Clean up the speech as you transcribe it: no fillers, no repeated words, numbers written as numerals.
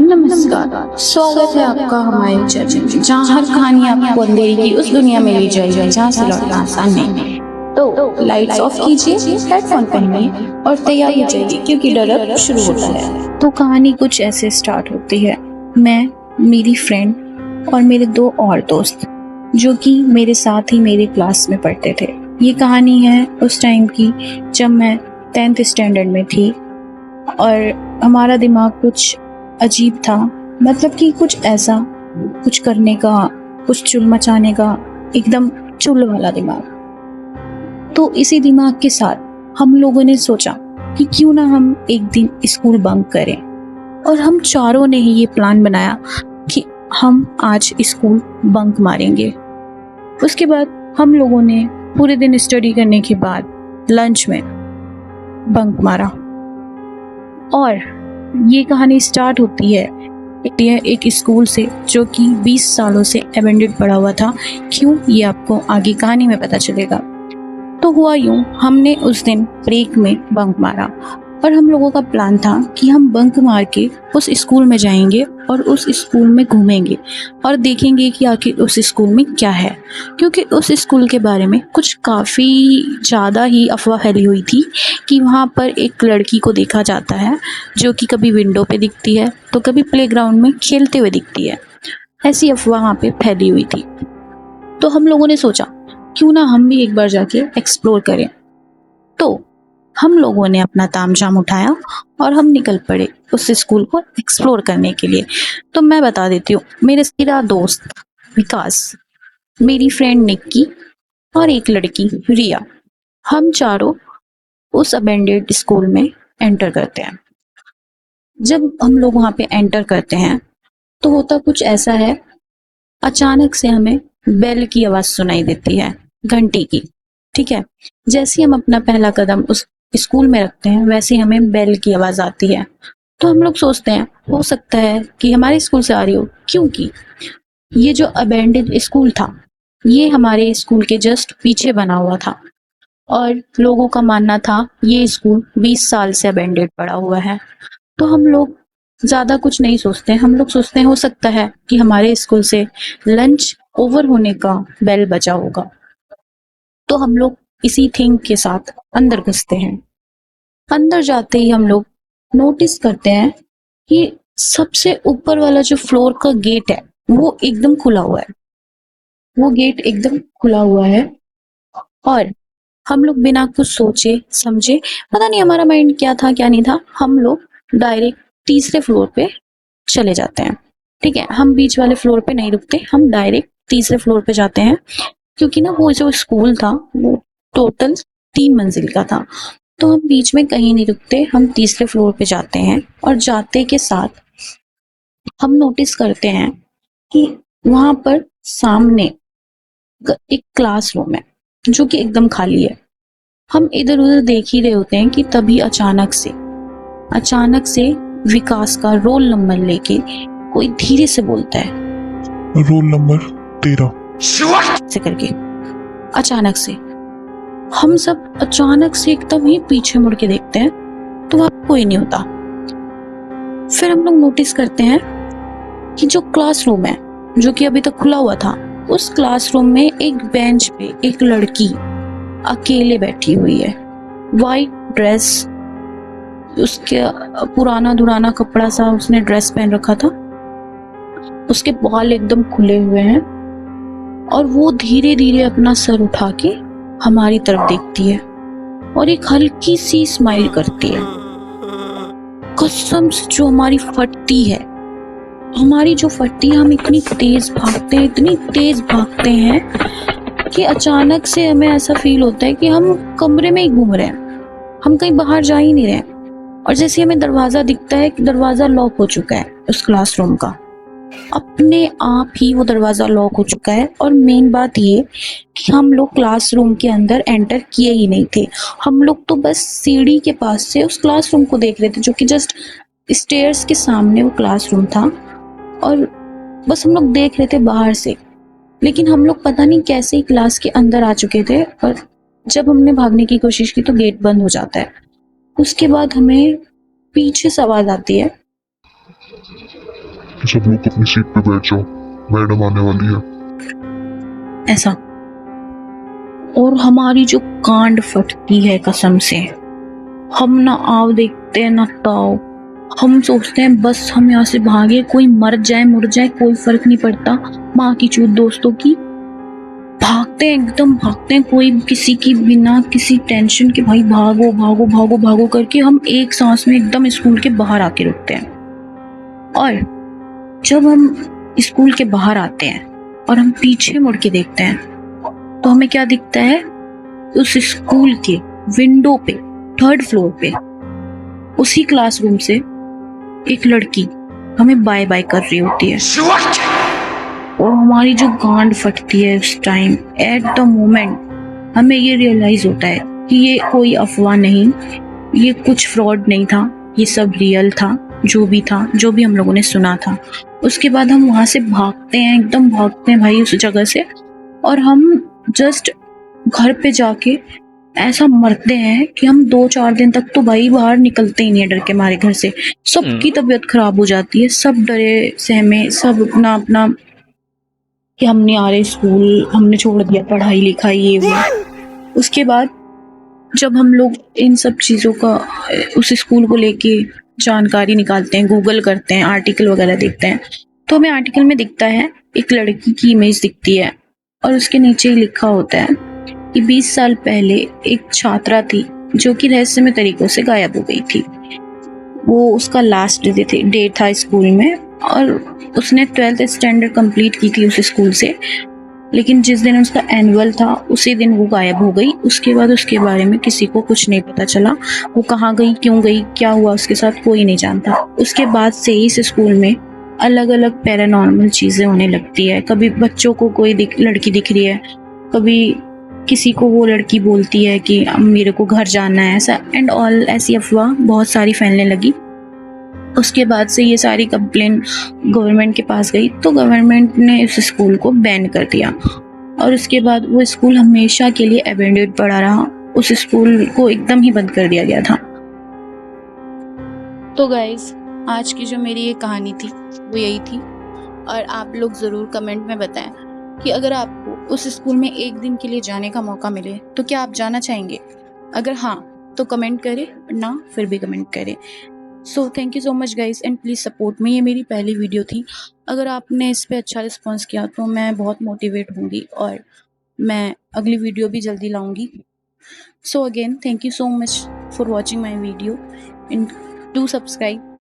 नमस्कार, स्वागत है आपका हमारे चैनल में, जहाँ हर कहानी आपको अंधेरी की उस दुनिया में ले जाएगी जहाँ से लौटना आसान नहीं। तो लाइट्स ऑफ कीजिए, हेडफोन पहनिए और तैयार हो जाइए क्योंकि डर अब शुरू होता है। तो कहानी कुछ ऐसे स्टार्ट होती है। मैं, मेरी फ्रेंड और मेरे दो और दोस्त जो कि मेरे साथ ही मेरे क्लास में पढ़ते थे। ये कहानी है उस टाइम की जब मैं 10th स्टैंडर्ड में थी और हमारा दिमाग कुछ अजीब था, मतलब कि कुछ ऐसा कुछ करने का, कुछ चुल मचाने का, एकदम चुल वाला दिमाग। तो इसी दिमाग के साथ हम लोगों ने सोचा कि क्यों ना हम एक दिन स्कूल बंक करें, और हम चारों ने ही ये प्लान बनाया कि हम आज स्कूल बंक मारेंगे। उसके बाद हम लोगों ने पूरे दिन स्टडी करने के बाद लंच में बंक मारा। और ये कहानी स्टार्ट होती है एक स्कूल से जो कि 20 सालों से अबेंडेड पड़ा हुआ था। क्यों, ये आपको आगे कहानी में पता चलेगा। तो हुआ यूं, हमने उस दिन ब्रेक में बंक मारा और हम लोगों का प्लान था कि हम बंक मार के उस स्कूल में जाएंगे और उस स्कूल में घूमेंगे और देखेंगे कि आखिर उस स्कूल में क्या है, क्योंकि उस स्कूल के बारे में कुछ काफ़ी ज़्यादा ही अफवाह फैली हुई थी कि वहाँ पर एक लड़की को देखा जाता है जो कि कभी विंडो पे दिखती है तो कभी प्लेग्राउंड में खेलते हुए दिखती है। ऐसी अफवाह वहाँ पे फैली हुई थी। तो हम लोगों ने सोचा क्यों ना हम भी एक बार जाके एक्सप्लोर करें। तो हम लोगों ने अपना तामझाम उठाया और हम निकल पड़े उस स्कूल को एक्सप्लोर करने के लिए। तो मैं बता देती हूँ, मेरा दोस्त विकास, मेरी फ्रेंड निक्की और एक लड़की रिया, हम चारों उस अबेंडेड स्कूल में एंटर करते हैं। जब हम लोग वहाँ पे एंटर करते हैं तो होता कुछ ऐसा है, अचानक से हमें बेल की आवाज़ सुनाई देती है, घंटी की। ठीक है, जैसे हम अपना पहला कदम उस स्कूल में रखते हैं वैसे हमें बेल की आवाज़ आती है। तो हम लोग सोचते हैं हो सकता है कि हमारे स्कूल से आ रही हो, क्योंकि ये जो अबेंडेड स्कूल था ये हमारे स्कूल के जस्ट पीछे बना हुआ था और लोगों का मानना था ये स्कूल 20 साल से अबेंडेड पड़ा हुआ है। तो हम लोग ज़्यादा कुछ नहीं सोचते, हम लोग सोचते हैं हो सकता है कि हमारे स्कूल से लंच ओवर होने का बेल बजा होगा। तो हम लोग इसी थिंक के साथ अंदर घुसते हैं। अंदर जाते ही हम लोग नोटिस करते हैं कि सबसे ऊपर वाला जो फ्लोर का गेट है वो एकदम खुला हुआ है। वो गेट एकदम खुला हुआ है और हम लोग बिना कुछ सोचे समझे, पता नहीं हमारा माइंड क्या था क्या नहीं था, हम लोग डायरेक्ट तीसरे फ्लोर पे चले जाते हैं। ठीक है, हम बीच वाले फ्लोर पे नहीं रुकते, हम डायरेक्ट तीसरे फ्लोर पे जाते हैं, क्योंकि ना वो जो स्कूल था वो टोटल 3 मंजिल का था। तो हम बीच में कहीं नहीं रुकते, हम तीसरे फ्लोर पे जाते हैं और जाते के साथ हम नोटिस करते हैं कि वहां पर सामने एक क्लासरूम है जो कि एकदम खाली है। हम इधर उधर देख ही रहे होते हैं कि तभी अचानक से विकास का रोल नंबर लेके कोई धीरे से बोलता है, रोल नंबर 13 से करके। अचानक से हम सब अचानक से एकदम ही पीछे मुड़ के देखते हैं तो वहां कोई नहीं होता। फिर हम लोग नोटिस करते हैं कि जो क्लासरूम है जो कि अभी तक खुला हुआ था, उस क्लासरूम में एक बेंच पे एक लड़की अकेले बैठी हुई है। वाइट ड्रेस, उसके पुराना दुराना कपड़ा सा उसने ड्रेस पहन रखा था, उसके बाल एकदम खुले हुए हैं और वो धीरे धीरे अपना सर उठा के हमारी तरफ देखती है और एक हल्की सी स्माइल करती है। कसम से जो हमारी फटती है, हम इतनी तेज भागते हैं कि अचानक से हमें ऐसा फील होता है कि हम कमरे में ही घूम रहे हैं, हम कहीं बाहर जा ही नहीं रहे। और जैसे हमें दरवाजा दिखता है कि दरवाजा लॉक हो चुका है उस क्लासरूम का, अपने आप ही वो दरवाजा लॉक हो चुका है। और मेन बात ये कि हम लोग क्लासरूम के अंदर एंटर किए ही नहीं थे, हम लोग तो बस सीढ़ी के पास से उस क्लासरूम को देख रहे थे, जो कि जस्ट स्टेयर्स के सामने वो क्लासरूम था और बस हम लोग देख रहे थे बाहर से। लेकिन हम लोग पता नहीं कैसे ही क्लास के अंदर आ चुके थे और जब हमने भागने की कोशिश की तो गेट बंद हो जाता है। उसके बाद हमें पीछे से आवाज आती है, कि सब लोग अपनी सीट पे बैठ जाओ, मैडम आने वाली है। ऐसा। और हमारी जो कांड फटती है कसम से, हम ना आव देखते हैं ना ताव। हम सोचते हैं बस हम यहाँ से भागे, कोई मर जाए मुर जाए कोई फर्क नहीं पड़ता, माँ की चूत दोस्तों की। भागते हैं, एकदम भागते हैं, कोई किसी की बिना किसी टेंशन के, भाई भागो भागो भागो भागो करके हम एक सांस में एकदम स्कूल के बाहर आके रुकते हैं। और जब हम स्कूल के बाहर आते हैं और हम पीछे मुड़ के देखते हैं तो हमें क्या दिखता है? उस स्कूल के विंडो पे 3rd फ्लोर पे उसी क्लासरूम से एक लड़की हमें बाय बाय कर रही होती है। और हमारी जो गांड फटती है उस टाइम, एट द मोमेंट हमें ये रियलाइज होता है कि ये कोई अफवाह नहीं, ये कुछ फ्रॉड नहीं था, ये सब रियल था, जो भी था, जो भी हम लोगों ने सुना था। उसके बाद हम वहां से भागते हैं, एकदम भागते हैं भाई उस जगह से। और हम जस्ट घर पे जाके ऐसा मरते हैं कि हम 2-4 दिन तक तो भाई बाहर निकलते ही नहीं है डर के मारे घर से। सबकी तबीयत खराब हो जाती है, सब डरे सहमे, सब अपना अपना कि हम नहीं आ रहे स्कूल, हमने छोड़ दिया पढ़ाई लिखाई ये वो। उसके बाद जब हम लोग इन सब चीज़ों का उस स्कूल को लेके जानकारी निकालते हैं, गूगल करते हैं, आर्टिकल वगैरह देखते हैं, तो हमें आर्टिकल में दिखता है एक लड़की की इमेज दिखती है और उसके नीचे ही लिखा होता है कि 20 साल पहले एक छात्रा थी जो कि रहस्यमय तरीकों से गायब हो गई थी। वो उसका लास्ट डे था स्कूल में और उसने 12th स्टैंडर्ड कंप्लीट की थी उस स्कूल से, लेकिन जिस दिन उसका एनुअल था उसी दिन वो गायब हो गई। उसके बाद उसके बारे में किसी को कुछ नहीं पता चला, वो कहाँ गई, क्यों गई, क्या हुआ उसके साथ, कोई नहीं जानता। उसके बाद से ही इस स्कूल में अलग अलग पैरानॉर्मल चीज़ें होने लगती है। कभी बच्चों को कोई लड़की दिख रही है, कभी किसी को वो लड़की बोलती है कि मेरे को घर जाना है, ऐसा एंड ऑल, ऐसी अफवाह बहुत सारी फैलने लगी। उसके बाद से ये सारी कंप्लेन गवर्नमेंट के पास गई तो गवर्नमेंट ने इस स्कूल को बैन कर दिया और उसके बाद वो स्कूल हमेशा के लिए अबेंडेड पड़ा रहा। उस स्कूल को एकदम ही बंद कर दिया गया था। तो गाइज, आज की जो मेरी ये कहानी थी वो यही थी। और आप लोग ज़रूर कमेंट में बताएं कि अगर आपको उस स्कूल में एक दिन के लिए जाने का मौका मिले तो क्या आप जाना चाहेंगे? अगर हाँ तो कमेंट करें, ना फिर भी कमेंट करें। So thank you so much guys and please support me. ये मेरी पहली वीडियो थी, अगर आपने इस पर अच्छा रिस्पॉन्स किया तो मैं बहुत मोटिवेट होंगी और मैं अगली वीडियो भी जल्दी लाऊंगी। So again thank you so much for watching my video and do subscribe